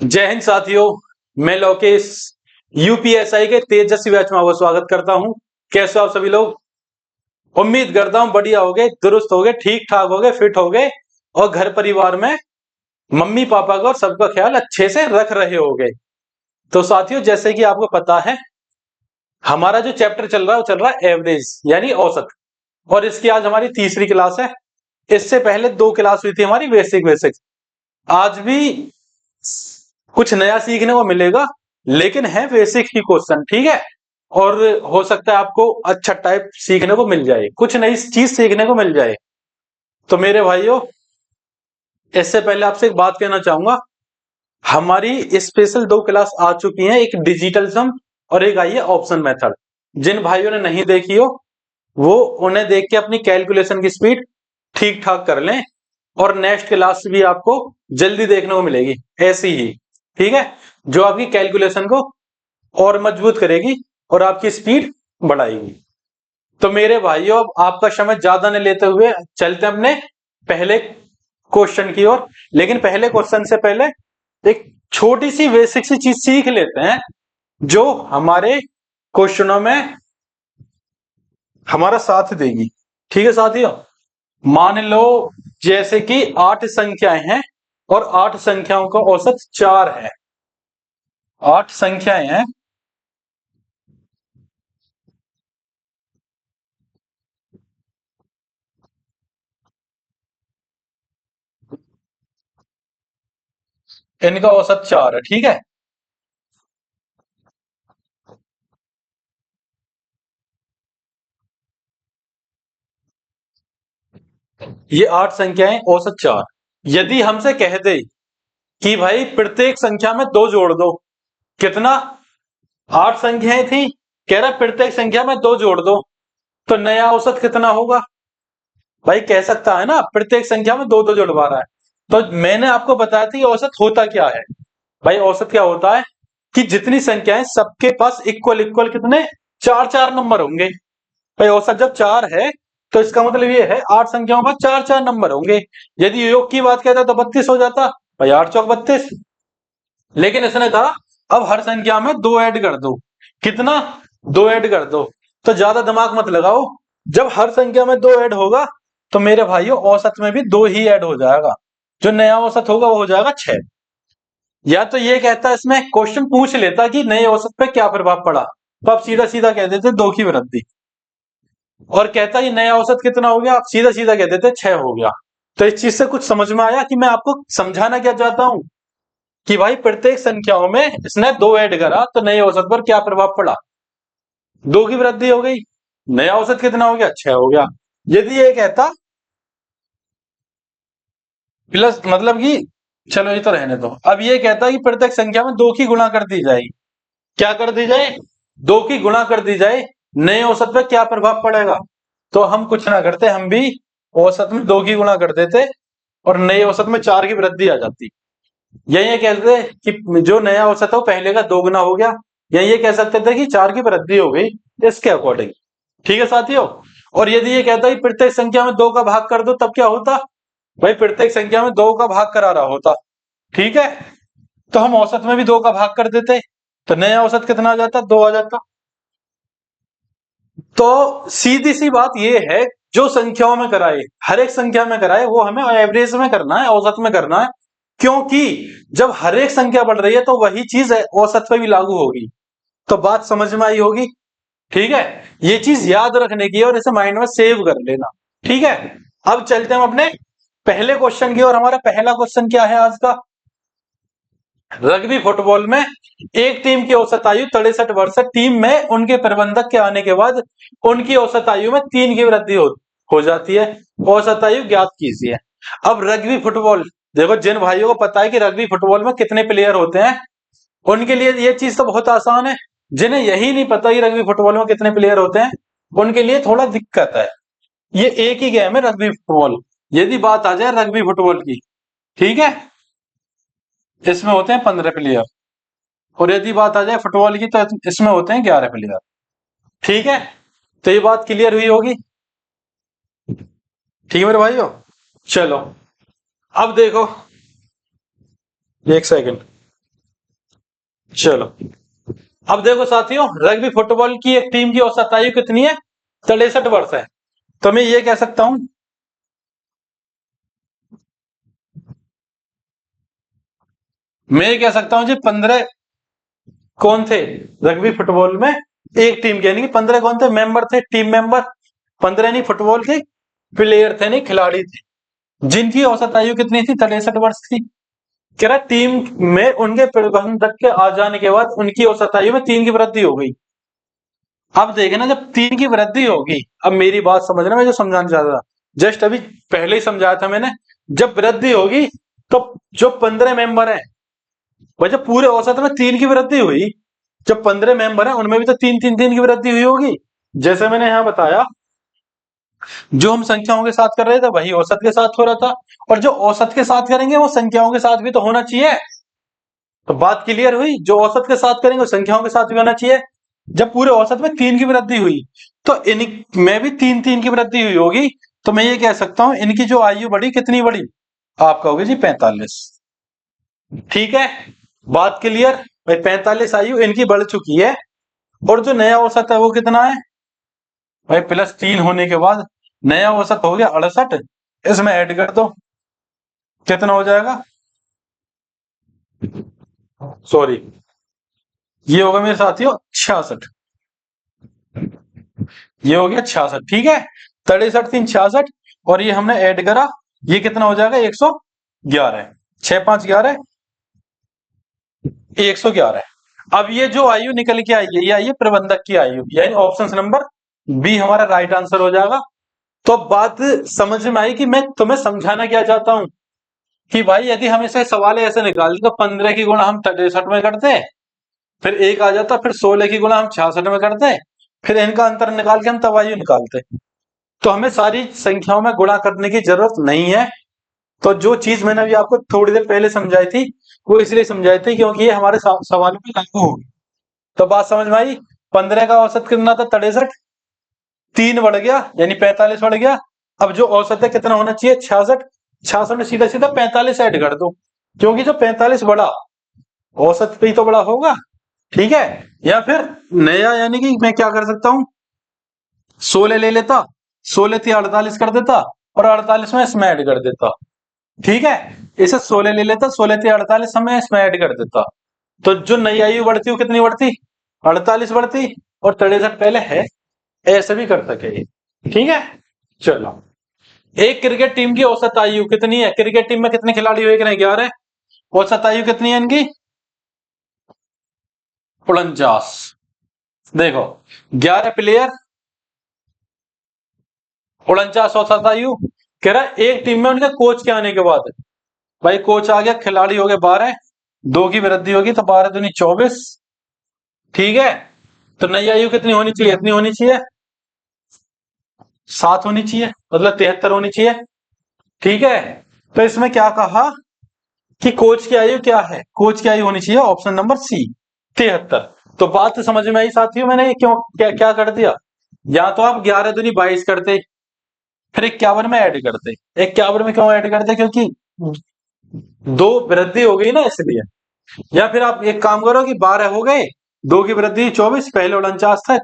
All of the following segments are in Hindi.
जय हिंद साथियों। मैं लोकेश यूपीएसआई के तेजस्वी बैच में आपका स्वागत करता हूं। कैसे हो आप सभी लोग? उम्मीद करता हूं बढ़िया होगे, दुरुस्त होगे, ठीक ठाक होगे, फिट होगे और घर परिवार में मम्मी पापा का और सबका ख्याल अच्छे से रख रहे होगे। तो साथियों, जैसे कि आपको पता है, हमारा जो चैप्टर चल रहा है वो चल रहा है एवरेज यानी औसत, और इसकी आज हमारी तीसरी क्लास है। इससे पहले दो क्लास हुई थी हमारी बेसिक बेसिक। आज भी कुछ नया सीखने को मिलेगा, लेकिन है बेसिक ही क्वेश्चन, ठीक है। और हो सकता है आपको अच्छा टाइप सीखने को मिल जाए, कुछ नई चीज सीखने को मिल जाए। तो मेरे भाइयों, इससे पहले आपसे एक बात कहना चाहूंगा। हमारी स्पेशल दो क्लास आ चुकी हैं, एक डिजिटल सम और एक आई है ऑप्शन मेथड। जिन भाइयों ने नहीं देखी हो वो उन्हें देख के अपनी कैलकुलेशन की स्पीड ठीक ठाक कर लें, और नेक्स्ट क्लास भी आपको जल्दी देखने को मिलेगी ऐसी ही, ठीक है, जो आपकी कैलकुलेशन को और मजबूत करेगी और आपकी स्पीड बढ़ाएगी। तो मेरे भाइयों, अब आपका समय ज्यादा नहीं लेते हुए चलते हैं अपने पहले क्वेश्चन की ओर। लेकिन पहले क्वेश्चन से पहले एक छोटी सी बेसिक सी चीज सीख लेते हैं जो हमारे क्वेश्चनों में हमारा साथ देगी, ठीक है साथियों। मान लो जैसे कि 8 संख्याएं हैं और 8 संख्याओं का औसत 4 है। 8 संख्याएं हैं, इनका औसत 4 है, ठीक है। ये 8 संख्याएं औसत 4। यदि हमसे कह दे कि भाई प्रत्येक संख्या में 2 जोड़ दो, कितना? 8 संख्याएं थी, कह रहा प्रत्येक संख्या में 2 जोड़ दो, तो नया औसत कितना होगा? भाई कह सकता है ना, प्रत्येक संख्या में 2 2 जुड़वा रहा है। तो मैंने आपको बताया था कि औसत होता क्या है। भाई औसत क्या होता है कि जितनी संख्याएं सबके पास इक्वल इक्वल कितने 4 4 नंबर होंगे। भाई औसत जब 4 है तो इसका मतलब ये है 8 संख्याओं पर 4 4 नंबर होंगे। यदि योग की बात कहता तो 32 हो जाता। भाई 8 चौक 32। लेकिन इसने कहा अब हर संख्या में 2 ऐड कर दो। कितना? 2 ऐड कर दो। तो ज्यादा दिमाग मत लगाओ, जब हर संख्या में 2 ऐड होगा तो मेरे भाइयों औसत में भी 2 ही ऐड हो जाएगा। जो नया औसत होगा वो हो जाएगा 6। या तो ये कहता है, इसमें क्वेश्चन पूछ लेता कि नए औसत पे क्या प्रभाव पड़ा, तो आप सीधा सीधा कह देते 2 की वृद्धि। और कहता है नया औसत कितना हो गया, आप सीधा सीधा कह देते 6 हो गया। तो इस चीज से कुछ समझ में आया कि मैं आपको समझाना क्या चाहता हूं? कि भाई प्रत्येक संख्याओं में इसने 2 ऐड करा तो नए औसत पर क्या प्रभाव पड़ा? 2 की वृद्धि हो गई। नया औसत कितना हो गया? 6 हो गया। यदि ये कहता प्लस, मतलब कि चलो ये तो रहने दो। अब ये कहता है कि प्रत्येक संख्या में 2 की गुणा कर दी जाएगी। क्या कर दी जाए? 2 की गुणा कर दी जाए, नए औसत पे क्या प्रभाव पड़ेगा? तो हम कुछ ना करते, हम भी औसत में 2 की गुणा कर देते और नए औसत में 4 की वृद्धि आ जाती। या ये कहते कि जो नया औसत है वो पहले का 2 गुना हो गया, या ये कह सकते थे कि 4 की वृद्धि हो गई इसके अकॉर्डिंग, ठीक है साथियों। और यदि ये कहता है कि प्रत्येक संख्या में 2 का भाग कर दो, तब क्या होता? भाई प्रत्येक संख्या में 2 का भाग करा रहा होता, ठीक है। तो हम औसत में भी 2 का भाग कर देते, तो नया औसत कितना आ जाता? 2 आ जाता। तो सीधी सी बात ये है, जो संख्याओं में कराए, हर एक संख्या में कराए, वो हमें एवरेज में करना है, औसत में करना है। क्योंकि जब हर एक संख्या बढ़ रही है तो वही चीज औसत पे भी लागू होगी। तो बात समझ में आई होगी, ठीक है। ये चीज याद रखने की और इसे माइंड में सेव कर लेना, ठीक है। अब चलते हैं हम अपने पहले क्वेश्चन की और। हमारा पहला क्वेश्चन क्या है आज का? रग्बी फुटबॉल में एक टीम की औसत आयु 63 वर्ष है। टीम में उनके प्रबंधक के आने के बाद उनकी औसत आयु में 3 की वृद्धि हो जाती है। औसत आयु ज्ञात कीजिए। अब रग्बी फुटबॉल, देखो जिन भाइयों को पता है कि रग्बी फुटबॉल में कितने प्लेयर होते हैं, उनके लिए ये चीज तो बहुत आसान है। जिन्हें यही नहीं पता कि रग्बी फुटबॉल में कितने प्लेयर होते हैं, उनके लिए थोड़ा दिक्कत है। ये एक ही गेम है रग्बी फुटबॉल। यदि बात आ जाए रग्बी फुटबॉल की, ठीक है, इसमें होते हैं 15 प्लेयर। और यदि बात आ जाए फुटबॉल की तो इसमें होते हैं 11 प्लेयर, ठीक है। तो ये बात क्लियर हुई होगी, ठीक है मेरे भाइयों। चलो अब देखो, एक सेकंड। चलो, अब देखो साथियों, रग्बी फुटबॉल की एक टीम की औसत आयु कितनी है? 63 वर्ष है। तो मैं ये कह सकता हूं, मैं ये कह सकता हूं जी 15 कौन थे रग्बी फुटबॉल में एक टीम के, यानी कि 15 कौन थे मेंबर थे, टीम मेंबर। 15 नहीं फुटबॉल के प्लेयर थे, नहीं खिलाड़ी थे, जिनकी औसत आयु कितनी थी? 63 वर्ष थी। कह रहा टीम में उनके प्रबंधक के आ जाने के बाद उनकी औसत आयु में 3 की वृद्धि हो गई। अब देखे ना, जब 3 की वृद्धि होगी, अब मेरी बात समझना, मैं जो समझाना चाह रहा था जस्ट अभी पहले ही समझाया था मैंने, जब वृद्धि होगी तो जो 15 मेंबर हैं, वह जब पूरे औसत में 3 की वृद्धि हुई, जब 15 मेंबर हैं उनमें भी तो 3 3 3 की वृद्धि हुई होगी। जैसे मैंने यहां बताया, जो हम संख्याओं के साथ कर रहे थे वही औसत के साथ हो रहा था, और जो औसत के साथ करेंगे वो संख्याओं के साथ भी तो होना चाहिए। तो बात क्लियर हुई, जो औसत के साथ करेंगे वो संख्याओं के साथ भी होना चाहिए। जब पूरे औसत में 3 की वृद्धि हुई, तो इन में भी 3 3 की वृद्धि हुई होगी। तो मैं ये कह सकता हूं इनकी जो आयु बढ़ी, कितनी बढ़ी? आप कहोगे जी 45। ठीक है, बात क्लियर भाई, 45 आयु इनकी बढ़ चुकी है। और जो नया औसत है वो कितना है भाई? +3 होने के बाद नया औसत हो गया 68। इसमें ऐड कर दो, कितना हो जाएगा? सॉरी, ये होगा मेरे साथियों 66। ये हो गया 66, ठीक है। 63 3 66, और ये हमने ऐड करा, ये कितना हो जाएगा? 111। 6 5 11, 111। अब ये जो आयु निकल के आई है, ये आई है प्रबंधक की आयु, यानी ऑप्शन नंबर बी हमारा राइट आंसर हो जाएगा। तो बात समझ में आई कि मैं तुम्हें समझाना क्या चाहता हूं, कि भाई यदि हम इसे सवाल ऐसे निकाल तो 15 की गुणा हम 63 में करते, फिर एक आ जाता, फिर 16 की गुणा हम 66 में करते, फिर इनका अंतर निकाल के हम तब आयु निकालते। तो हमें सारी संख्याओं में गुणा करने की जरूरत नहीं है। तो जो चीज मैंने अभी आपको थोड़ी देर पहले समझाई थी, वो इसलिए समझाई थी क्योंकि ये हमारे सवालों में लागू होगी। तो बात समझ में आई। 15 का औसत कितना था? 63। 3 बढ़ गया यानी 45 बढ़ गया। अब जो औसत है कितना होना चाहिए? 66। 66 में सीधा सीधा 45 ऐड कर दो, क्योंकि जो 45 बढ़ा औसत पे ही तो बड़ा होगा। ठीक है, या फिर नया, यानी कि मैं क्या कर सकता हूं, 16 ले लेता, 16 थी 48 कर देता, और 48 में इसमें ऐड कर देता। ठीक है, इसे 16 ले लेता, 16 थी 48 में इसमें ऐड कर देता। तो जो नई आयु बढ़ती हो कितनी बढ़ती? 48 बढ़ती, और 63 पहले है। ऐसे भी कर सके, ठीक है। चलो, एक क्रिकेट टीम की औसत आयु कितनी है? क्रिकेट टीम में कितने खिलाड़ी हुए? 11। औसत आयु कितनी है इनकी? 49। देखो, 11 प्लेयर, 49 औसत आयु। कह रहा है एक टीम में उनके कोच के आने के बाद, भाई कोच आ गया, खिलाड़ी हो गए 12, 2 की वृद्धि होगी तो 12 दूनी 24। ठीक है, तो नई आयु कितनी होनी चाहिए? इतनी होनी चाहिए, 7 होनी चाहिए, मतलब 73 होनी चाहिए। ठीक है, तो इसमें क्या कहा कि कोच की आयु क्या है? कोच की आयु होनी चाहिए ऑप्शन नंबर सी, 73। तो बात तो समझ में आई साथियों, मैंने क्यों क्या क्या कर दिया, या तो आप 11 दूनी 22 करते, फिर 51 में ऐड करते। 51 में क्यों ऐड करते? क्योंकि 2 वृद्धि हो गई ना, इसलिए। या फिर आप एक काम करो कि 12 हो गए, 2 की वृद्धि 24, पहले 49 था,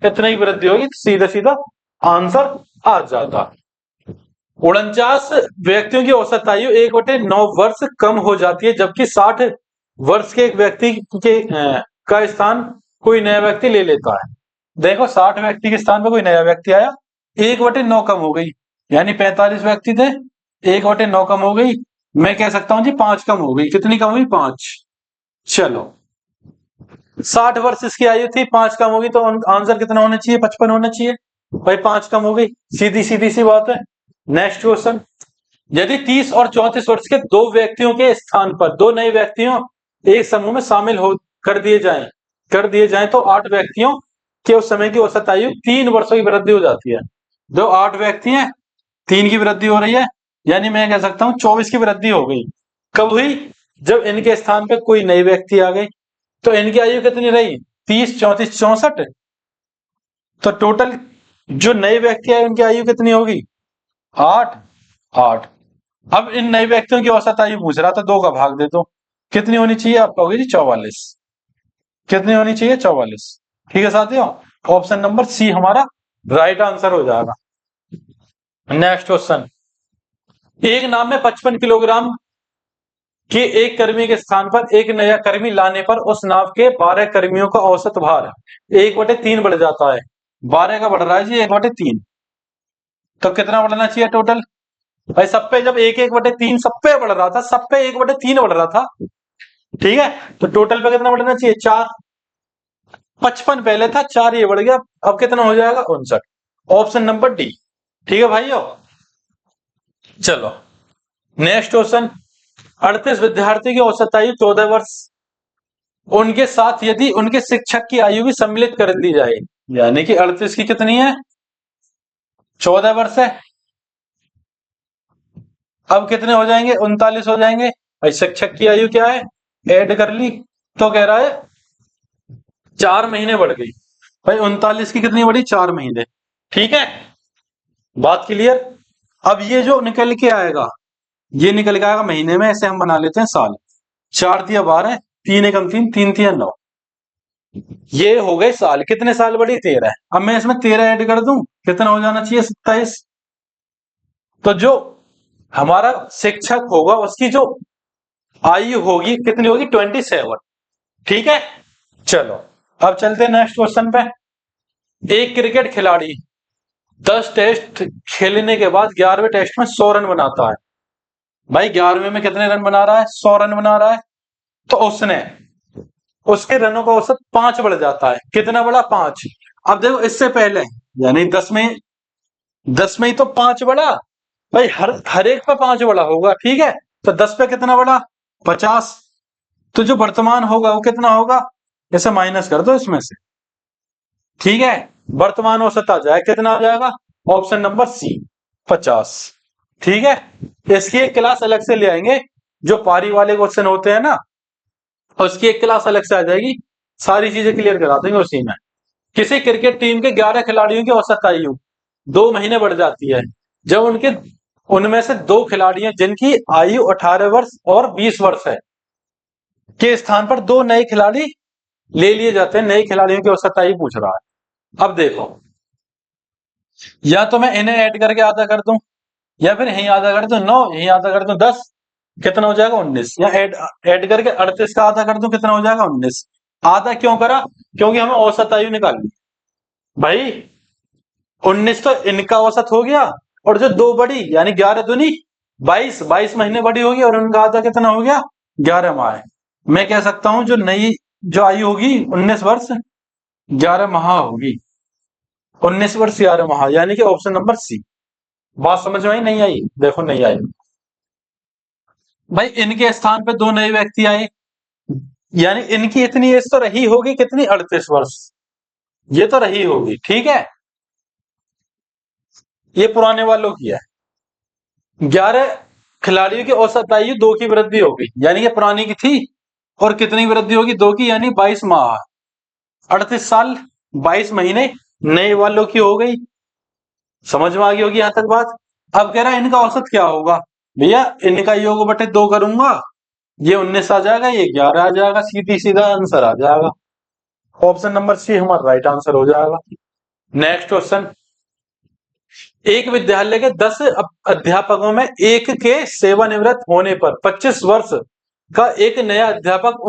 इतने की वृद्धि होगी, सीधा सीधा आंसर आ जाता। 49 व्यक्तियों की औसत आयु 1/9 वर्ष कम हो जाती है, जबकि 60 वर्ष के एक व्यक्ति के का स्थान कोई नया व्यक्ति ले लेता है। देखो, 60 व्यक्ति के स्थान पर कोई नया व्यक्ति आया, 1/9 कम हो गई, यानी 45 व्यक्ति थे, 1/9 कम हो गई। मैं कह सकता हूं जी 5 कम हो गई। कितनी कम हुई? 5। चलो, 60 वर्ष इसकी आयु थी, 5 कम होगी, तो आंसर कितना होना चाहिए? 55 होना चाहिए। भाई 5 कम हो गई, सीधी सीधी सी बात है। नेक्स्ट क्वेश्चन, यदि 30 और 34 वर्ष के 2 व्यक्तियों के स्थान पर 2 नए व्यक्तियों एक समूह में शामिल हो कर दिए जाएं तो 8 व्यक्तियों के उस समय की औसत आयु 3 वर्षों की वृद्धि हो जाती है। जो 8 व्यक्ति हैं, 3 की वृद्धि हो रही है, यानी मैं कह सकता हूं 24 की वृद्धि हो गई। कब हुई? जब इनके स्थान पर कोई नई व्यक्ति आ गई। तो इनकी आयु कितनी रही? 30 34 64। तो टोटल जो नए व्यक्ति आए उनकी आयु कितनी होगी? 8 8। अब इन नए व्यक्तियों की औसत आयु पूछ रहा था, 2 का भाग दे दो, कितनी होनी चाहिए? आप कहोगे जी 44। कितनी होनी चाहिए? 44। ठीक है साथियों, ऑप्शन नंबर सी हमारा राइट आंसर हो जाएगा। नेक्स्ट क्वेश्चन, एक नाव में 55 किलोग्राम के एक कर्मी के स्थान पर एक नया कर्मी लाने पर उस नाव के 12 कर्मियों का औसत भार 1/3 बढ़ जाता है। 12 का बढ़ रहा है जी 1/3, तो कितना बढ़ना चाहिए टोटल? भाई सब पे जब 1/3 सब पे बढ़ रहा था, सब पे 1/3 बढ़ रहा था, ठीक है, तो टोटल पे कितना बढ़ना चाहिए? 4। 55 पहले था, 4 ये बढ़ गया, अब कितना हो जाएगा? 59। Option number D. ठीक है भाइयों, चलो नेक्स्ट क्वेश्चन, 38 विद्यार्थी की औसत आयु 14 वर्ष, उनके साथ यदि उनके शिक्षक की आयु भी सम्मिलित कर दी जाए, यानी कि 38 की कितनी है? 14 वर्ष है, अब कितने हो जाएंगे? 39 हो जाएंगे। भाई शिक्षक की आयु क्या है? ऐड कर ली, तो कह रहा है 4 महीने बढ़ गई। भाई 39 की कितनी बढ़ी? 4 महीने। ठीक है, बात क्लियर। अब ये जो निकल के आएगा, ये निकल के आएगा महीने में, ऐसे हम बना लेते हैं साल। 4 तिया 12, 3 एकम 3, 3 तिया 9, ये हो गए साल। कितने साल बढ़ी? 13। अब मैं इसमें 13 ऐड कर दूं, कितना हो जाना चाहिए? 27। तो जो हमारा शिक्षक होगा उसकी जो आयु होगी कितनी होगी? 27। ठीक है, चलो अब चलते हैं नेक्स्ट क्वेश्चन पे। एक क्रिकेट खिलाड़ी 10 टेस्ट खेलने के बाद 11वें टेस्ट में 100 रन बनाता है। भाई 11वें में कितने रन बना रहा है? 100 रन बना रहा है, तो उसने उसके रनों का औसत 5 बढ़ जाता है। कितना बढ़ा? 5। अब देखो इससे पहले, यानी 10 में ही तो 5 बढ़ा। भाई हर एक पे 5 बढ़ा होगा, ठीक है, तो 10 पे कितना बढ़ा? 50। तो जो वर्तमान होगा वो कितना होगा? इसे माइनस कर दो इसमें से, ठीक है, वर्तमान औसत आ जाए, कितना आ जाएगा? Option number C, 50। ठीक है, इसकी एक क्लास अलग से ले आएंगे, जो पारी वाले क्वेश्चन होते हैं ना, उसकी एक क्लास अलग से आ जाएगी, सारी चीजें क्लियर करा देंगे उसी में। किसी क्रिकेट टीम के 11 खिलाड़ियों की औसत आयु 2 महीने बढ़ जाती है जब उनमें से 2 खिलाड़ी हैं जिनकी आयु 18 वर्ष और 20 वर्ष है, के स्थान पर 2 नए खिलाड़ी ले लिए जाते हैं। नए खिलाड़ियों की औसत आयु पूछ रहा है। अब देखो, या तो मैं इन्हें ऐड करके आधा कर दूं, या फिर यहीं आधा कर दूं 9, यहीं आधा कर दूं 10, कितना हो जाएगा? 19। या ऐड करके 38 का आधा कर दूं, कितना हो जाएगा? 19। आधा क्यों करा? क्योंकि हमें औसत आयु निकालनी। भाई 19 तो इनका औसत हो गया, और जो 2 बड़ी यानी 11 दूनी 22, 22 महीने बड़ी होगी, और उनका आधा कितना हो गया? 11 माह। मैं कह सकता हूं जो नई जो आयु होगी 19 वर्ष 11 माह होगी। 19 वर्ष 11 माह, यानी कि ऑप्शन नंबर सी। बात समझ में आई? नहीं आई? देखो नहीं आई। भाई इनके स्थान पे 2 नए व्यक्ति आए, यानी इनकी इतनी एज तो रही होगी, कितनी? 38 वर्ष, ये तो रही होगी, ठीक है, ये पुराने वालों की है। 11 खिलाड़ियों की औसत आयु 2 की वृद्धि होगी, यानी कि पुरानी की थी, और कितनी वृद्धि होगी? 2 की, यानी 22 माह, 38 साल 22 महीने नए वालों की हो गई। समझ में आ गई होगी यहां तक बात। अब कह रहा है इनका औसत क्या होगा? भैया इनका योग बटे 2 करूंगा, ये 19 आ जाएगा, ये 11 आ जाएगा, सीधी सीधा आंसर आ जाएगा। ऑप्शन नंबर सी हमारा राइट आंसर हो जाएगा। नेक्स्ट क्वेश्चन, एक विद्यालय के 10 अध्यापकों में एक के सेवानिवृत्त होने पर 25 वर्ष का एक नया अध्यापक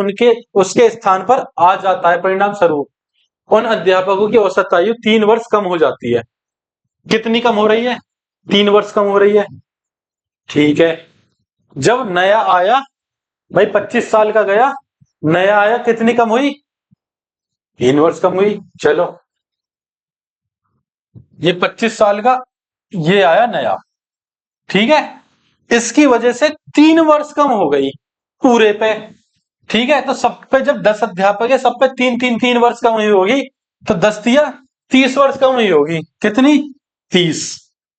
उसके स्थान पर आ जाता है। परिणाम स्वरूप उन अध्यापकों की औसत आयु 3 वर्ष कम हो जाती है। कितनी कम हो रही है? 3 वर्ष कम हो रही है। ठीक है, जब नया आया, भाई 25 साल का गया, नया आया, कितनी कम हुई? 3 वर्ष कम हुई। चलो, ये 25 साल का ये आया नया, ठीक है, इसकी वजह से 3 वर्ष कम हो गई पूरे पे। ठीक है, तो सब पे जब 10 अध्यापक है, सब पे 3 वर्ष कम हुई होगी, तो 10 दिया 30 वर्ष कम हुई होगी। कितनी? 30।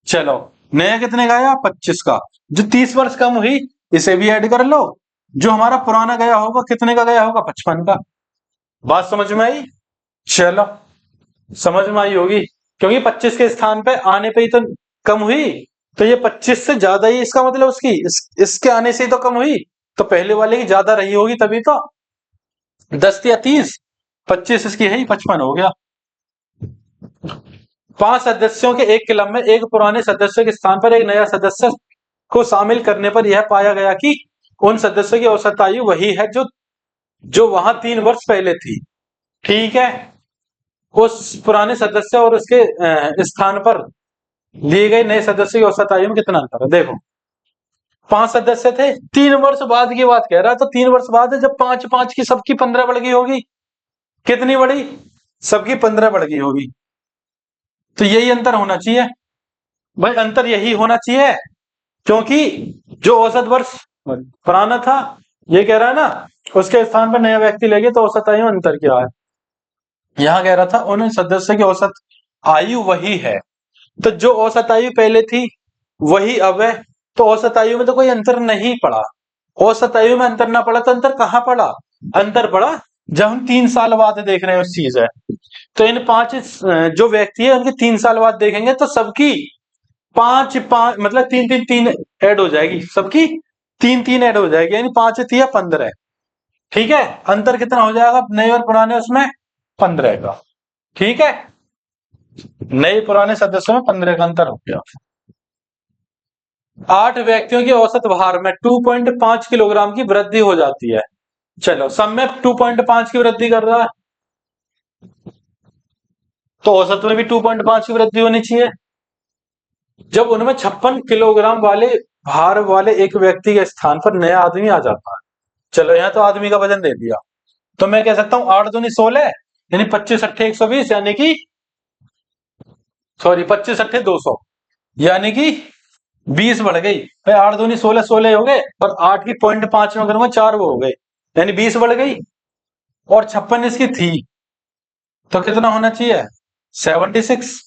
चलो, नया कितने का आया? 25 का। जो 30 वर्ष कम हुई, इसे भी ऐड कर लो। जो हमारा पुराना गया होगा, कितने का गया होगा? 55 का। बात समझ में आई? चलो, समझ में आई होगी, क्योंकि 25 के स्थान पे आने पे ही तो कम हुई, तो ये 25 से ज्यादा ही, इसका मतलब उसकी इसके आने से ही तो कम हुई, तो पहले वाले की ज्यादा रही होगी, तभी तो 10 या 30, 25 इसकी है ही, 55 हो गया। 5 सदस्यों के एक क्लब में एक पुराने सदस्य के स्थान पर एक नया सदस्य को शामिल करने पर यह पाया गया कि उन सदस्यों की औसत आयु वही है जो जो वहां 3 वर्ष पहले थी। ठीक है, उस पुराने सदस्य और उसके स्थान पर लिए गए नए सदस्य की औसत आयु में कितना अंतर है। देखो 5 सदस्य थे, 3 वर्ष बाद की बात कह रहा है, तो 3 वर्ष बाद जब 5 की सबकी 15 बढ़ गई होगी, कितनी बढ़ी, सबकी 15 बढ़ गई होगी। तो यही अंतर होना चाहिए भाई, अंतर यही होना चाहिए, क्योंकि जो औसत वर्ष पुराना था, ये कह रहा है ना, उसके स्थान पर नया व्यक्ति ले गए तो औसत आयु में अंतर क्या है। यहां कह रहा था उन सदस्य की औसत आयु वही है, तो जो औसत आयु पहले थी वही अब है, तो औसत आयु में तो कोई अंतर नहीं पड़ा। औसत आयु में अंतर ना पड़ा तो अंतर कहां पड़ा, अंतर पड़ा जब हम 3 साल बाद देख रहे हैं उस चीज है। तो इन 5 जो व्यक्ति है उनके 3 साल बाद देखेंगे तो सबकी 5 मतलब 3 ऐड हो जाएगी, सबकी 3 ऐड हो जाएगी, यानी 5 3 15। ठीक है, अंतर कितना हो जाएगा नए और पुराने उसमें, 15 का। ठीक है, नए पुराने सदस्यों में 15 का अंतर हो गया। 8 व्यक्तियों के औसत भार में 2.5 किलोग्राम की वृद्धि हो जाती है। चलो सब में 2.5 की वृद्धि कर रहा है, तो औसत में भी 2.5 की वृद्धि होनी चाहिए। जब उनमें 56 किलोग्राम वाले भार वाले एक व्यक्ति के स्थान पर नया आदमी आ जाता है। चलो यहाँ तो आदमी का वजन दे दिया, तो मैं कह सकता हूँ 8 दूनी 16, यानी 25 अट्ठे 120, यानी कि सॉरी 25 अट्ठे 200, यानी कि 20 बढ़ गई भाई। 8 दूनी 16, 16 हो गए, और 8 की 0.5 में करूंगा 4 वो हो गए, यानी 20 बढ़ गई, और 56 इसकी थी, तो कितना होना चाहिए 76।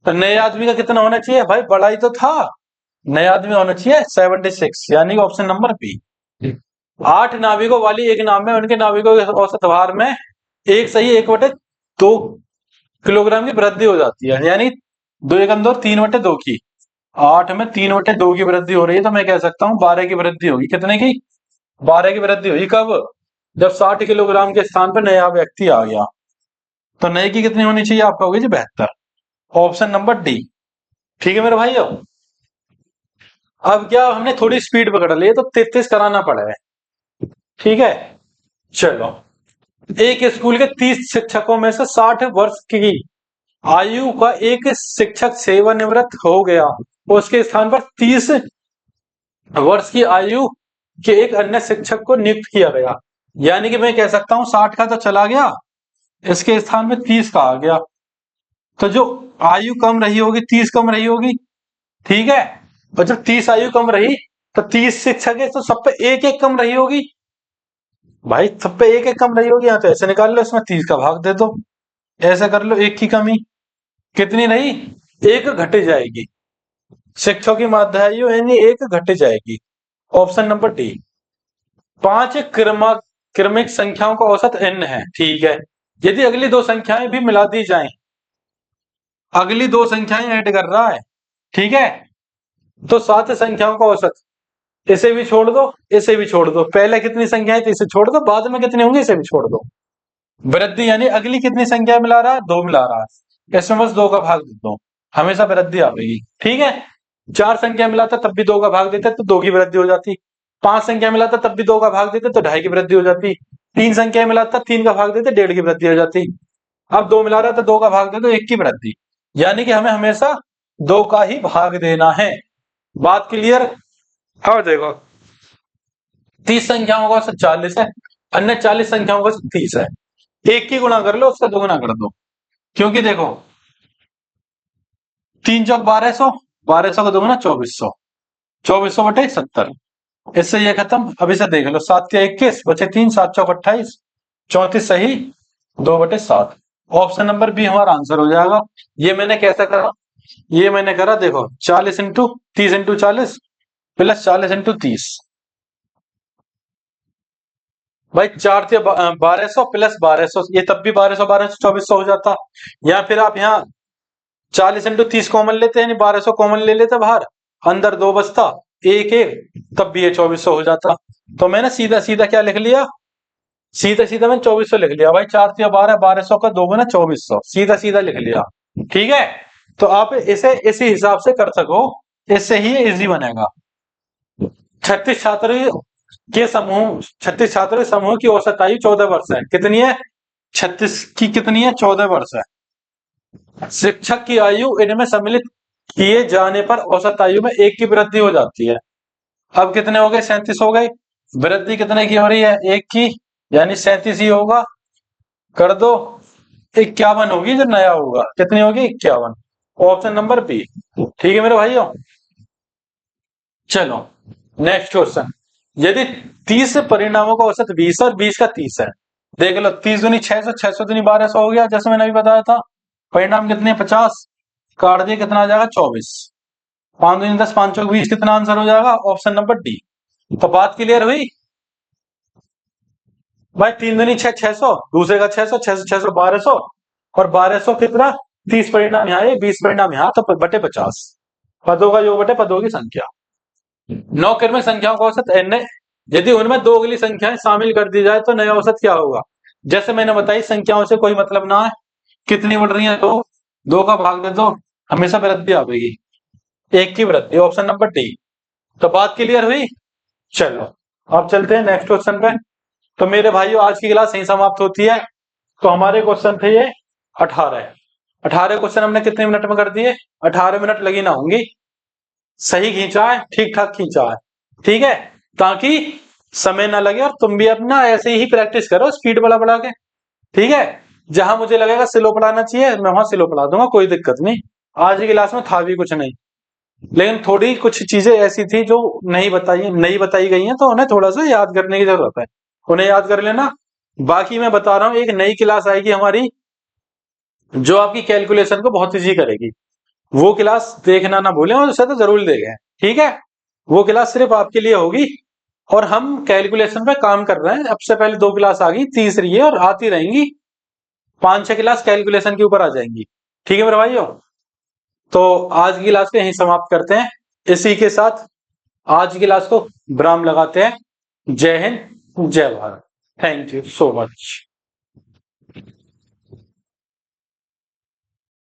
तो नए आदमी का कितना होना चाहिए भाई, बड़ा ही तो था, नया आदमी होना चाहिए 76, यानी ऑप्शन नंबर बी। 8 नाविकों वाली एक नाव में उनके नाविकों के औसत भार में एक सही 1/2 किलोग्राम की वृद्धि हो जाती है, यानी 2 एकम 2 3/2 की। 8 में 3/2 की वृद्धि हो रही है, तो मैं कह सकता हूँ 12 की वृद्धि होगी। कितने की, 12 की वृद्धि हुई। कब, जब 60 किलोग्राम के स्थान पर नया व्यक्ति आ गया। तो नए की कितनी होनी चाहिए, आपका होगी जी 72, ऑप्शन नंबर डी। ठीक है मेरे भाई। अब क्या हमने थोड़ी स्पीड पकड़ ली है, तो 33 कराना पड़ा है। ठीक है, चलो एक स्कूल के 30 शिक्षकों में से 60 वर्ष की आयु का एक शिक्षक सेवानिवृत्त हो गया, उसके स्थान पर 30 वर्ष की आयु के एक अन्य शिक्षक को नियुक्त किया गया। यानी कि मैं कह सकता हूं 60 का तो चला गया, इसके स्थान में 30 का आ गया, तो जो आयु कम रही होगी 30 कम रही होगी। ठीक है, और जब 30 आयु कम रही तो 30 शिक्षक है, तो सब पे एक एक कम रही होगी भाई, सब पे एक एक कम रही होगी। यहाँ तो ऐसे निकाल लो, इसमें 30 का भाग दे दो, ऐसा कर लो, एक की कमी कितनी रही, एक घट जाएगी, शिक्षकों की माध्य आयु यानी एक घट जाएगी, ऑप्शन नंबर डी। 5 क्रमिक संख्याओं का औसत n है। ठीक है, यदि अगली 2 संख्याएं भी मिला दी जाएं, अगली 2 संख्याएं ऐड कर रहा है, ठीक है, तो 7 संख्याओं का औसत, इसे भी छोड़ दो, इसे भी छोड़ दो, पहले कितनी संख्याएं थी इसे छोड़ दो, बाद में कितनी होंगी इसे भी छोड़ दो। वृद्धि यानी अगली कितनी संख्या मिला रहा है, 2 मिला रहा है, इसमें बस 2 का भाग दे दो, हमेशा वृद्धि आएगी। ठीक है, 4 संख्या मिलाता तब भी 2 का भाग देते तो 2 की वृद्धि हो जाती, 5 संख्या मिलाता तब भी 2 का भाग देते तो 2.5 की वृद्धि हो जाती, 3 संख्या मिलाता 3 का भाग देते 1.5 की वृद्धि हो जाती। अब 2 मिला रहा तो 2 का भाग दे दो, 1 की वृद्धि, यानी कि हमें हमेशा 2 का ही भाग देना है। बात क्लियर। अब देखो 30 संख्याओं का औसत 40 है, अन्य 40 संख्याओं का औसत 30 है, एक की गुणा कर लो, उसका दोगुना कर दो, क्योंकि देखो 3 चौक 1200, 1200 का दोगुना 2400, 2400 बटे 70, इससे ये खत्म। अब इसे देख लो, 7 के 21 बचे 3, 7 चौक 28, 34 सही, 2/7, ऑप्शन नंबर बी हमारा आंसर हो जाएगा। ये मैंने कैसा करा, ये मैंने करा देखो 40 इंटू 30 इंटू 40 प्लस 40 इंटू 30, भाई 4 से 1200 प्लस 1200, ये तब भी 1200 1200 2400 हो जाता, या फिर आप यहाँ 40 इंटू 30 कॉमन लेते हैं, 1200 कॉमन ले लेते बाहर, अंदर 2 बचता, एक एक, तब भी ये 2400 हो जाता। तो मैंने सीधा सीधा क्या लिख लिया, सीधा सीधा मैंने 2400 लिख लिया भाई, 4 या 12, 1200 का 2 गुना 2400, सीधा सीधा लिख लिया। ठीक है, तो आप इसे इसी हिसाब से कर सको, इससे ही इजी बनेगा। 36 छात्र के समूह, 36 छात्रों के समूह की औसत आयु 14 वर्ष है। कितनी है? 36 की कितनी है? 14 वर्ष है। शिक्षक की आयु इनमें सम्मिलित किए जाने पर औसत आयु में 1 की वृद्धि हो जाती है। अब कितने हो गए? 37 हो गए। वृद्धि कितने की हो रही है? 1 की, यानी 37 ही होगा। कर दो, 51 होगी जो नया होगा। कितनी होगी? 51। Option number B. ठीक है मेरे भाइयों, चलो नेक्स्ट क्वेश्चन। यदि 30 परिणामों का औसत 20 और 20 का 30 है, देख लो, 30 दूनी 600, 600 दूनी 1200 हो गया, जैसे मैंने अभी बताया था। परिणाम कितने? 50। काट दिए, कितना आ जाएगा? 24। 5 दूनी 10, 5 चौक 20, कितना आंसर हो जाएगा? Option number D. तो बात क्लियर हुई भाई। 3 दूनी 6, 600, दूसरे का 600, 600 600 1200, और 1200 कितना? 30 परिणाम यहाँ, ये 20 परिणाम यहाँ, तो बटे 50। पदों का योग बटे पदों की संख्या। 9 क्रमिक संख्याओं का औसत n है। यदि उनमें 2 अगली संख्याएं शामिल कर दी जाए तो नया औसत क्या होगा? जैसे मैंने बताई, संख्याओं से कोई मतलब ना है, कितनी बढ़ रही है? 2, 2 का भाग दे दो, हमेशा वृद्धि आएगी, 1 की वृद्धि। Option number D. तो बात क्लियर हुई। चलो अब चलते हैं नेक्स्ट क्वेश्चन पे। तो मेरे भाइयों, आज की क्लास यही समाप्त होती है। तो हमारे क्वेश्चन थे ये 18। 18 क्वेश्चन हमने कितने मिनट में कर दिए? 18 मिनट लगी ना होंगी। सही खींचा है, ठीक ठाक खींचा है। ठीक है, ताकि समय ना लगे और तुम भी अपना ऐसे ही प्रैक्टिस करो, स्पीड बढ़ा बढ़ा के। ठीक है, जहां मुझे लगेगा स्लो पढ़ाना चाहिए मैं वहां स्लो पढ़ा दूंगा, कोई दिक्कत नहीं। आज की क्लास में था भी कुछ नहीं, लेकिन थोड़ी कुछ चीजें ऐसी थी जो नहीं बताई गई हैं, तो उन्हें थोड़ा सा याद करने की जरूरत है। उन्हें याद कर लेना। बाकी मैं बता रहा हूँ, एक नई क्लास आएगी हमारी जो आपकी कैलकुलेशन को बहुत ईजी करेगी। वो क्लास देखना ना भूलें, और उसे तो जरूर देखें। ठीक है, वो क्लास सिर्फ आपके लिए होगी। और हम कैलकुलेशन पे काम कर रहे हैं। अब से पहले 2 क्लास आ गई, तीसरी है और आती रहेंगी। 5-6 क्लास कैलकुलेशन के ऊपर आ जाएंगी। ठीक है मेरे भाइयों, तो आज की क्लास को यहीं समाप्त करते हैं। इसी के साथ आज की क्लास को विराम लगाते हैं। जय हिंद, जय Bharat. Thank you so much.